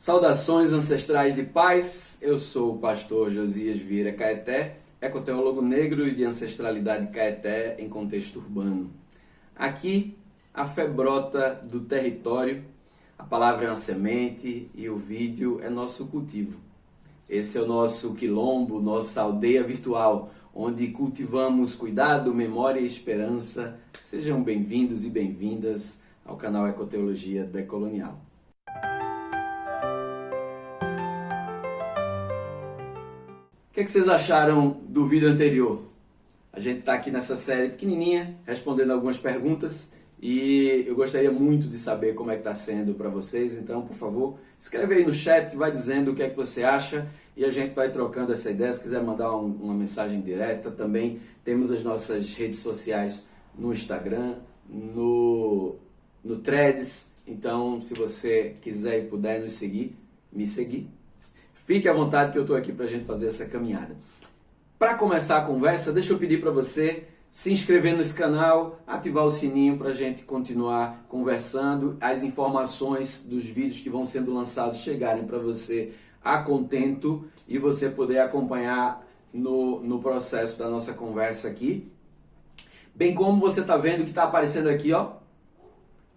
Saudações ancestrais de paz, eu sou o pastor Josias Vieira Caeté, ecoteólogo negro e de ancestralidade Caeté em contexto urbano. Aqui, a fé brota do território, a palavra é uma semente e o vídeo é nosso cultivo. Esse é o nosso quilombo, nossa aldeia virtual, onde cultivamos cuidado, memória e esperança. Sejam bem-vindos e bem-vindas ao canal Ecoteologia Decolonial. O que é que vocês acharam do vídeo anterior? A gente está aqui nessa série pequenininha, respondendo algumas perguntas e eu gostaria muito de saber como é que está sendo para vocês. Então, por favor, escreve aí no chat, vai dizendo o que é que você acha e a gente vai trocando essa ideia. Se quiser mandar uma mensagem direta, também temos as nossas redes sociais no Instagram, no Threads. Então, se você quiser e puder nos seguir, me seguir. Fique à vontade que eu estou aqui para a gente fazer essa caminhada. Para começar a conversa, deixa eu pedir para você se inscrever nesse canal, ativar o sininho para a gente continuar conversando, as informações dos vídeos que vão sendo lançados chegarem para você a contento e você poder acompanhar no processo da nossa conversa aqui. Bem como você está vendo que está aparecendo aqui, ó,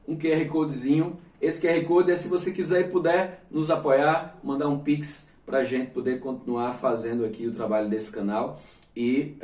um QR Codezinho. Esse QR Code é se você quiser e puder nos apoiar, mandar um Pix para a gente poder continuar fazendo aqui o trabalho desse canal e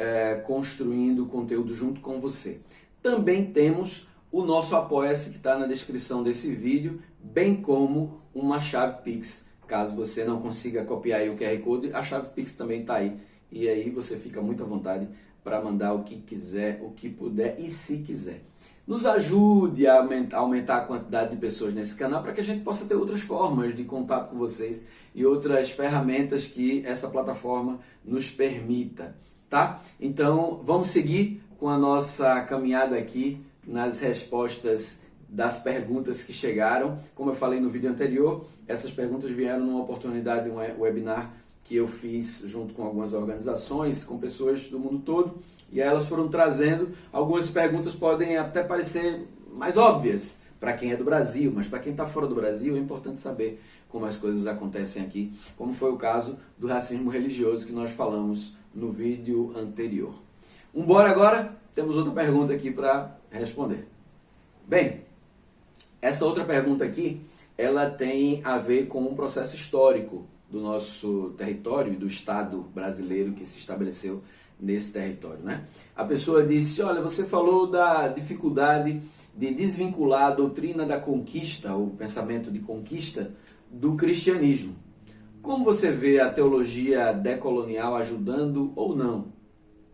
construindo conteúdo junto com você. Também temos o nosso Apoia-se que está na descrição desse vídeo, bem como uma chave Pix. Caso você não consiga copiar aí o QR Code, a chave Pix também está aí. E aí você fica muito à vontade para mandar o que quiser, o que puder e se quiser. Nos ajude a aumentar a quantidade de pessoas nesse canal para que a gente possa ter outras formas de contato com vocês e outras ferramentas que essa plataforma nos permita, tá? Então, vamos seguir com a nossa caminhada aqui nas respostas das perguntas que chegaram. Como eu falei no vídeo anterior, essas perguntas vieram numa oportunidade de um webinar que eu fiz junto com algumas organizações, com pessoas do mundo todo. E elas foram trazendo, algumas perguntas podem até parecer mais óbvias para quem é do Brasil, mas para quem está fora do Brasil é importante saber como as coisas acontecem aqui, como foi o caso do racismo religioso que nós falamos no vídeo anterior. Vambora agora, temos outra pergunta aqui para responder. Bem, essa outra pergunta aqui, ela tem a ver com um processo histórico do nosso território e do Estado brasileiro que se estabeleceu nesse território, né? A pessoa disse, olha, você falou da dificuldade de desvincular a doutrina da conquista, o pensamento de conquista, do cristianismo. Como você vê a teologia decolonial ajudando ou não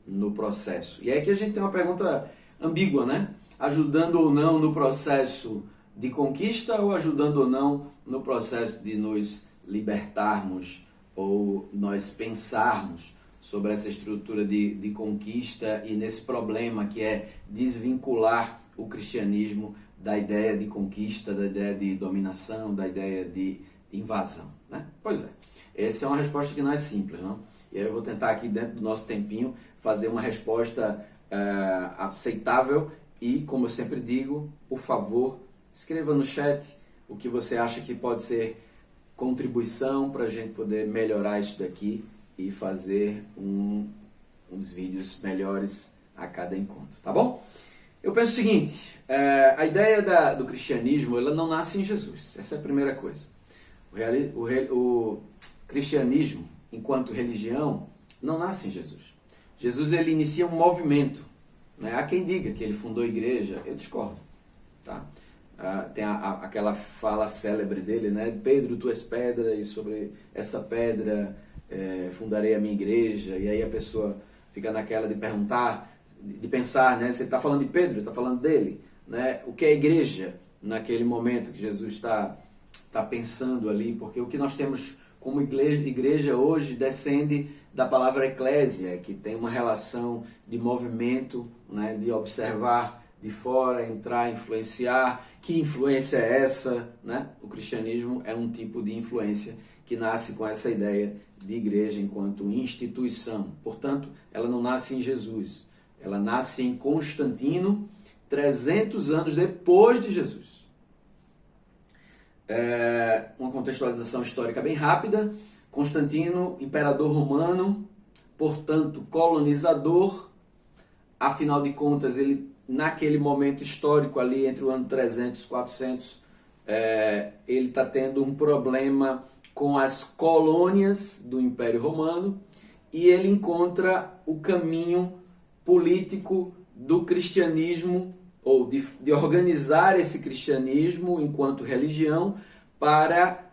no processo? E aí que a gente tem uma pergunta ambígua, né? Ajudando ou não no processo de conquista ou ajudando ou não no processo de nos libertarmos ou nós pensarmos sobre essa estrutura de conquista e nesse problema que é desvincular o cristianismo da ideia de conquista, da ideia de dominação, da ideia de invasão, né? Pois é, essa é uma resposta que não é simples, não? E aí eu vou tentar aqui dentro do nosso tempinho fazer uma resposta aceitável e, como eu sempre digo, por favor, escreva no chat o que você acha que pode ser contribuição para a gente poder melhorar isso daqui e fazer uns vídeos melhores a cada encontro, tá bom? Eu penso o seguinte, a ideia do cristianismo, ela não nasce em Jesus, essa é a primeira coisa. O cristianismo, enquanto religião, não nasce em Jesus. Jesus, ele inicia um movimento, né? Há quem diga que ele fundou a igreja, eu discordo, tá? Tem aquela fala célebre dele, né? Pedro, tu és pedra e sobre essa pedra fundarei a minha igreja. E aí a pessoa fica naquela de perguntar, de pensar, né? Você está falando de Pedro, está falando dele, né? O que é a igreja naquele momento que Jesus está pensando ali? Porque o que nós temos como igreja hoje descende da palavra eclésia, que tem uma relação de movimento, né? De observar de fora, entrar, influenciar. Que influência é essa, né? O cristianismo é um tipo de influência que nasce com essa ideia de igreja enquanto instituição. Portanto, ela não nasce em Jesus. Ela nasce em Constantino, 300 anos depois de Jesus. uma contextualização histórica bem rápida. Constantino, imperador romano, portanto colonizador, afinal de contas ele naquele momento histórico ali entre o ano 300 e 400, ele está tendo um problema com as colônias do Império Romano e ele encontra o caminho político do cristianismo, ou de organizar esse cristianismo enquanto religião para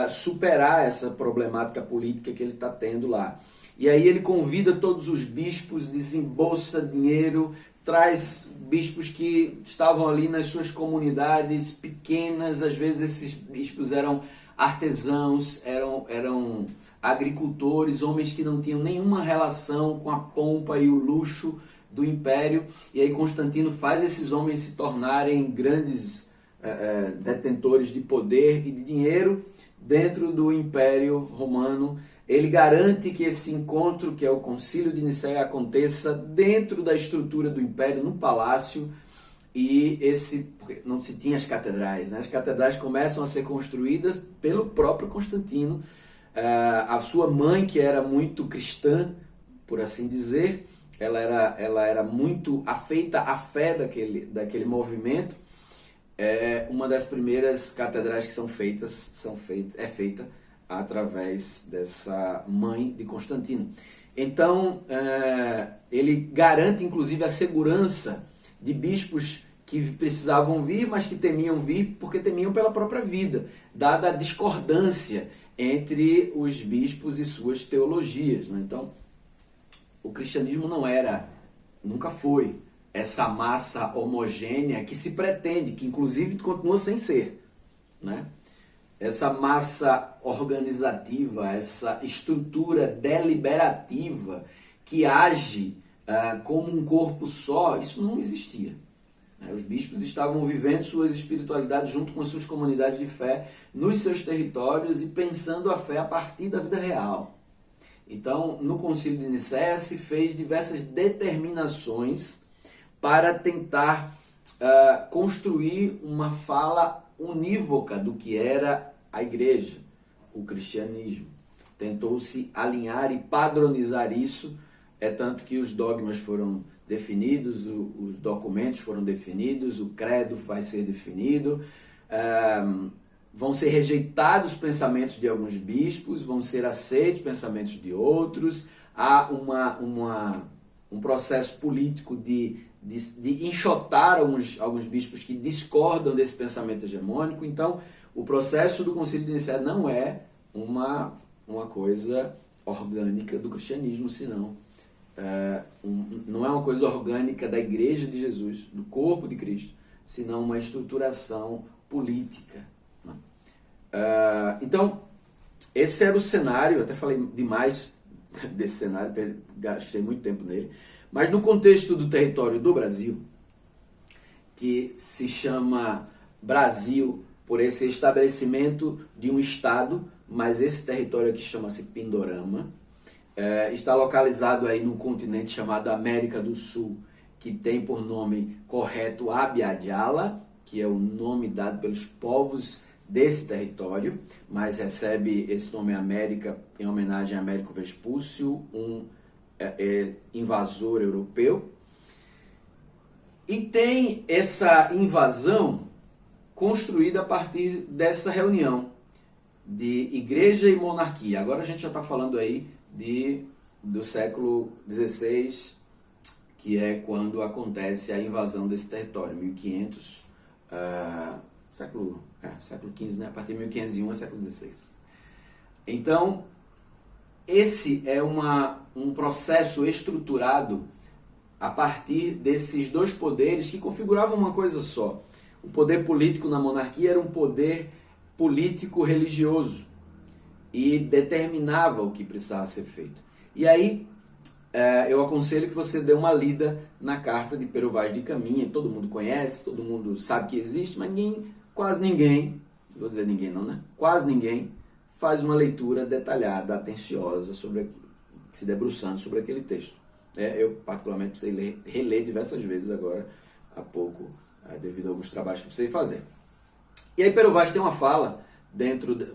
superar essa problemática política que ele está tendo lá. E aí ele convida todos os bispos, desembolsa dinheiro, traz bispos que estavam ali nas suas comunidades pequenas, às vezes esses bispos eram artesãos, eram agricultores, homens que não tinham nenhuma relação com a pompa e o luxo do império, e aí Constantino faz esses homens se tornarem grandes detentores de poder e de dinheiro dentro do Império Romano. Ele garante que esse encontro, que é o Concílio de Nicéia, aconteça dentro da estrutura do Império, no palácio, e porque não se tinha as catedrais, né? As catedrais começam a ser construídas pelo próprio Constantino. A sua mãe, que era muito cristã, por assim dizer, ela era muito afeita à fé daquele movimento. Uma das primeiras catedrais que é feita através dessa mãe de Constantino. Então, ele garante inclusive a segurança de bispos que precisavam vir, mas que temiam vir porque temiam pela própria vida, dada a discordância entre os bispos e suas teologias, né? Então, o cristianismo nunca foi essa massa homogênea que se pretende, que inclusive continua sem ser, né? Essa massa organizativa, essa estrutura deliberativa que age como um corpo só, isso não existia. Os bispos estavam vivendo suas espiritualidades junto com as suas comunidades de fé nos seus territórios e pensando a fé a partir da vida real. Então, no Concílio de Nicéia se fez diversas determinações para tentar construir uma fala unívoca do que era a igreja, o cristianismo. Tentou-se alinhar e padronizar isso, tanto que os dogmas foram definidos, os documentos foram definidos, o credo vai ser definido, vão ser rejeitados pensamentos de alguns bispos, vão ser aceitos pensamentos de outros, há um processo político de enxotar alguns bispos que discordam desse pensamento hegemônico. Então, o processo do Concílio de Nicéia não é uma coisa orgânica do cristianismo, senão não é uma coisa orgânica da Igreja de Jesus, do corpo de Cristo, senão uma estruturação política. Então, esse era o cenário. Eu até falei demais desse cenário, gastei muito tempo nele, mas no contexto do território do Brasil, que se chama Brasil por esse estabelecimento de um Estado, mas esse território aqui chama-se Pindorama, está localizado aí num continente chamado América do Sul, que tem por nome correto Abya-Yala, que é o nome dado pelos povos desse território, mas recebe esse nome América em homenagem a Américo Vespúcio, um invasor europeu. E tem essa invasão construída a partir dessa reunião de igreja e monarquia. Agora a gente já está falando aí do século XVI, que é quando acontece a invasão desse território, 1500, século XV, né? A partir de 1501 é século XVI. Então, esse é um processo estruturado a partir desses dois poderes que configuravam uma coisa só. O poder político na monarquia era um poder político-religioso e determinava o que precisava ser feito. E aí, eu aconselho que você dê uma lida na carta de Pero Vaz de Caminha. Todo mundo conhece, todo mundo sabe que existe, mas quase ninguém, não vou dizer ninguém não, né? Quase ninguém faz uma leitura detalhada, atenciosa, se debruçando sobre aquele texto. Eu, particularmente, precisei reler diversas vezes agora, há pouco, devido a alguns trabalhos que precisei fazer. E aí Pero Vaz tem uma fala dentro de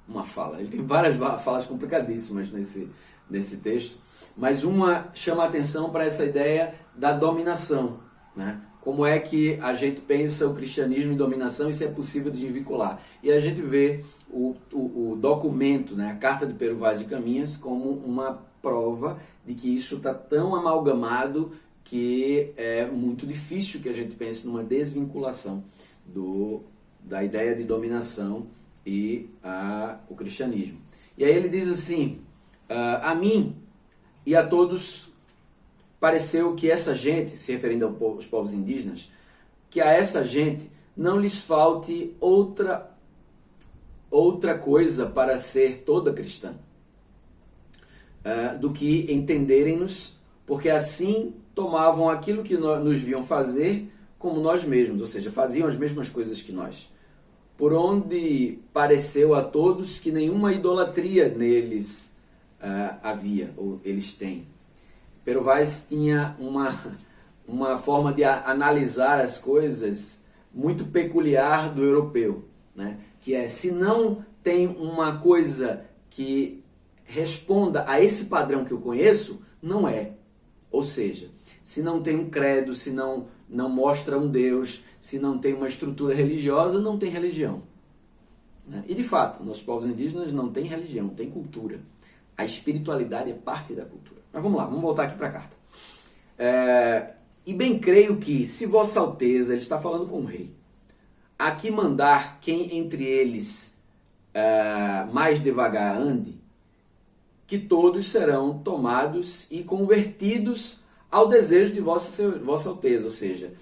uma fala. Ele tem várias falas complicadíssimas nesse texto, mas uma chama a atenção para essa ideia da dominação, né? Como é que a gente pensa o cristianismo em dominação e se é possível desvincular. E a gente vê o documento, né, a Carta de Pero Vaz de Caminhas, como uma prova de que isso está tão amalgamado que é muito difícil que a gente pense numa desvinculação da ideia de dominação e o cristianismo. E aí ele diz assim, a mim e a todos pareceu que essa gente, se referindo aos povos indígenas, que a essa gente não lhes falte outra coisa para ser toda cristã, do que entenderem-nos, porque assim tomavam aquilo que nos viam fazer como nós mesmos, ou seja, faziam as mesmas coisas que nós. Por onde pareceu a todos que nenhuma idolatria neles havia, ou eles têm. Pero Vaz tinha uma forma de analisar as coisas muito peculiar do europeu, né? Que é, se não tem uma coisa que responda a esse padrão que eu conheço, não é. Ou seja, se não tem um credo, se não mostra um Deus, se não tem uma estrutura religiosa, não tem religião. E de fato, nossos povos indígenas não têm religião, têm cultura. A espiritualidade é parte da cultura. Mas vamos lá, vamos voltar aqui para a carta. E bem creio que, se Vossa Alteza, ele está falando com o rei, aqui mandar quem entre eles mais devagar ande, que todos serão tomados e convertidos ao desejo de Vossa Alteza. Ou seja,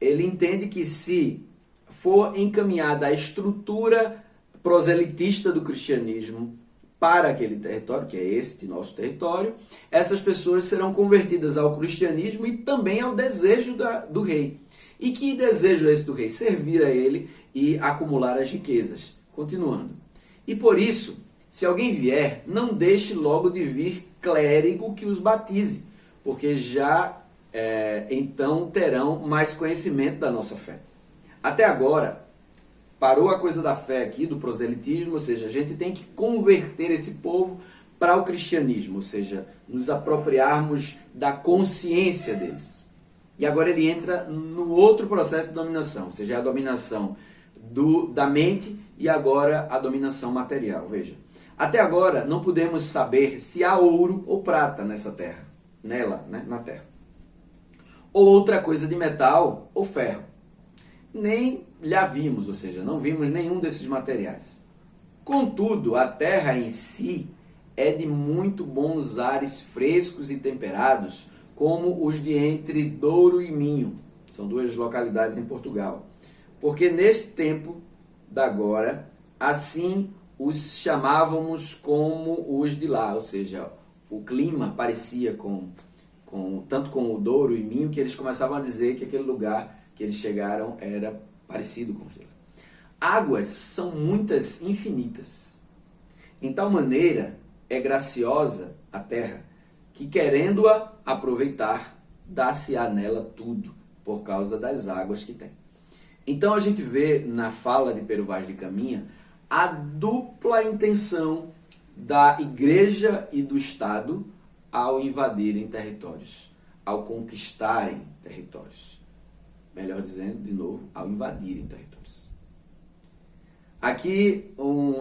ele entende que se for encaminhada a estrutura proselitista do cristianismo para aquele território, que é este nosso território, essas pessoas serão convertidas ao cristianismo e também ao desejo do rei. E que desejo é esse do rei? Servir a ele e acumular as riquezas. Continuando. E por isso, se alguém vier, não deixe logo de vir clérigo que os batize, porque já então terão mais conhecimento da nossa fé. Até agora, parou a coisa da fé aqui, do proselitismo, ou seja, a gente tem que converter esse povo para o cristianismo, ou seja, nos apropriarmos da consciência deles. E agora ele entra no outro processo de dominação, ou seja, a dominação da mente e agora a dominação material. Veja, até agora não podemos saber se há ouro ou prata nessa terra, nela, né, na terra, ou outra coisa de metal ou ferro. Nem lhe vimos, ou seja, não vimos nenhum desses materiais. Contudo, a terra em si é de muito bons ares frescos e temperados, como os de entre Douro e Minho. São duas localidades em Portugal. Porque neste tempo da agora, assim os chamávamos como os de lá, ou seja, o clima parecia tanto com o Douro e Minho, que eles começavam a dizer que aquele lugar que eles chegaram era parecido com os de lá. Águas são muitas, infinitas. Em tal maneira é graciosa a terra, que querendo-a aproveitar, dá-se-á nela tudo, por causa das águas que tem. Então a gente vê na fala de Pero Vaz de Caminha a dupla intenção da igreja e do Estado ao invadirem territórios, ao conquistarem territórios. Melhor dizendo, de novo, ao invadirem territórios. Aqui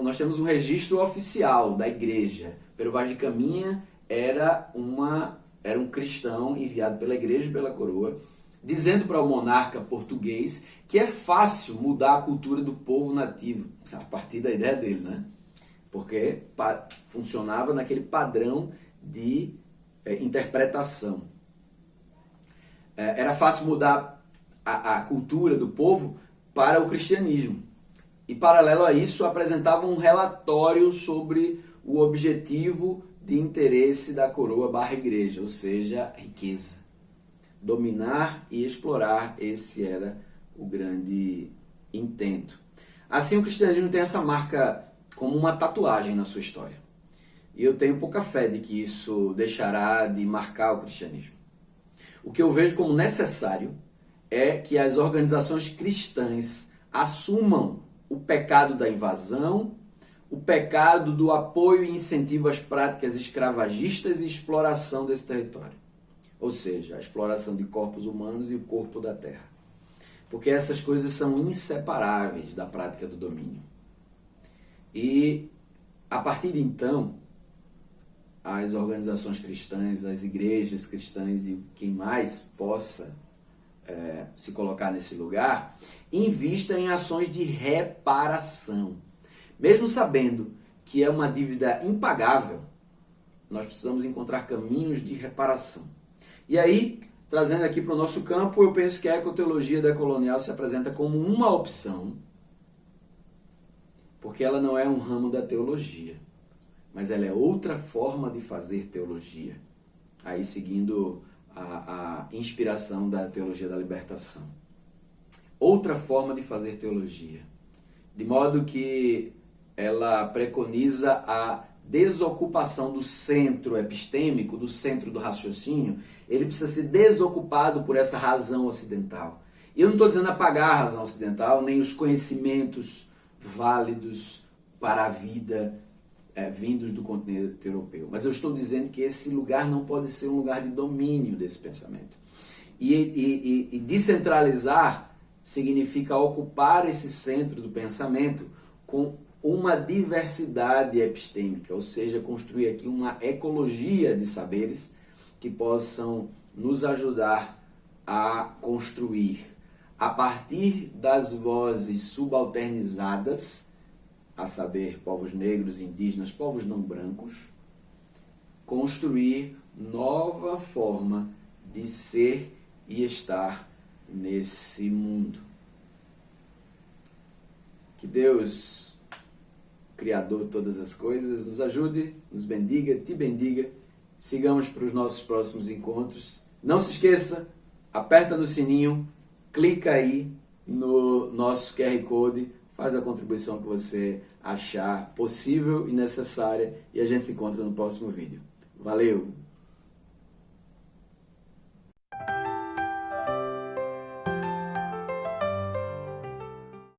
nós temos um registro oficial da igreja. Pero Vaz de Caminha era um cristão enviado pela igreja e pela coroa, dizendo para o monarca português que é fácil mudar a cultura do povo nativo, a partir da ideia dele, né? Porque funcionava naquele padrão de interpretação. Era fácil mudar a cultura do povo para o cristianismo. E, paralelo a isso, apresentava um relatório sobre o objetivo de interesse da coroa / igreja, ou seja, riqueza. Dominar e explorar, esse era o grande intento. Assim, o cristianismo tem essa marca como uma tatuagem na sua história. E eu tenho pouca fé de que isso deixará de marcar o cristianismo. O que eu vejo como necessário é que as organizações cristãs assumam o pecado da invasão, o pecado do apoio e incentivo às práticas escravagistas e exploração desse território. Ou seja, a exploração de corpos humanos e o corpo da terra. Porque essas coisas são inseparáveis da prática do domínio. E, a partir de então, as organizações cristãs, as igrejas cristãs e quem mais possa se colocar nesse lugar, invista em ações de reparação. Mesmo sabendo que é uma dívida impagável, nós precisamos encontrar caminhos de reparação. E aí, trazendo aqui para o nosso campo, eu penso que a ecoteologia decolonial se apresenta como uma opção, porque ela não é um ramo da teologia, mas ela é outra forma de fazer teologia, aí seguindo a inspiração da teologia da libertação. Outra forma de fazer teologia, de modo que ela preconiza a desocupação do centro epistêmico, do centro do raciocínio. Ele precisa ser desocupado por essa razão ocidental. E eu não estou dizendo apagar a razão ocidental, nem os conhecimentos válidos para a vida vindos do continente europeu. Mas eu estou dizendo que esse lugar não pode ser um lugar de domínio desse pensamento. E descentralizar significa ocupar esse centro do pensamento com uma diversidade epistêmica, ou seja, construir aqui uma ecologia de saberes que possam nos ajudar a construir, a partir das vozes subalternizadas, a saber, povos negros, indígenas, povos não brancos, construir nova forma de ser e estar nesse mundo. Que Deus, Criador de todas as coisas, nos ajude, nos bendiga, te bendiga. Sigamos para os nossos próximos encontros. Não se esqueça, aperta no sininho, clica aí no nosso QR Code, faz a contribuição que você achar possível e necessária e a gente se encontra no próximo vídeo. Valeu!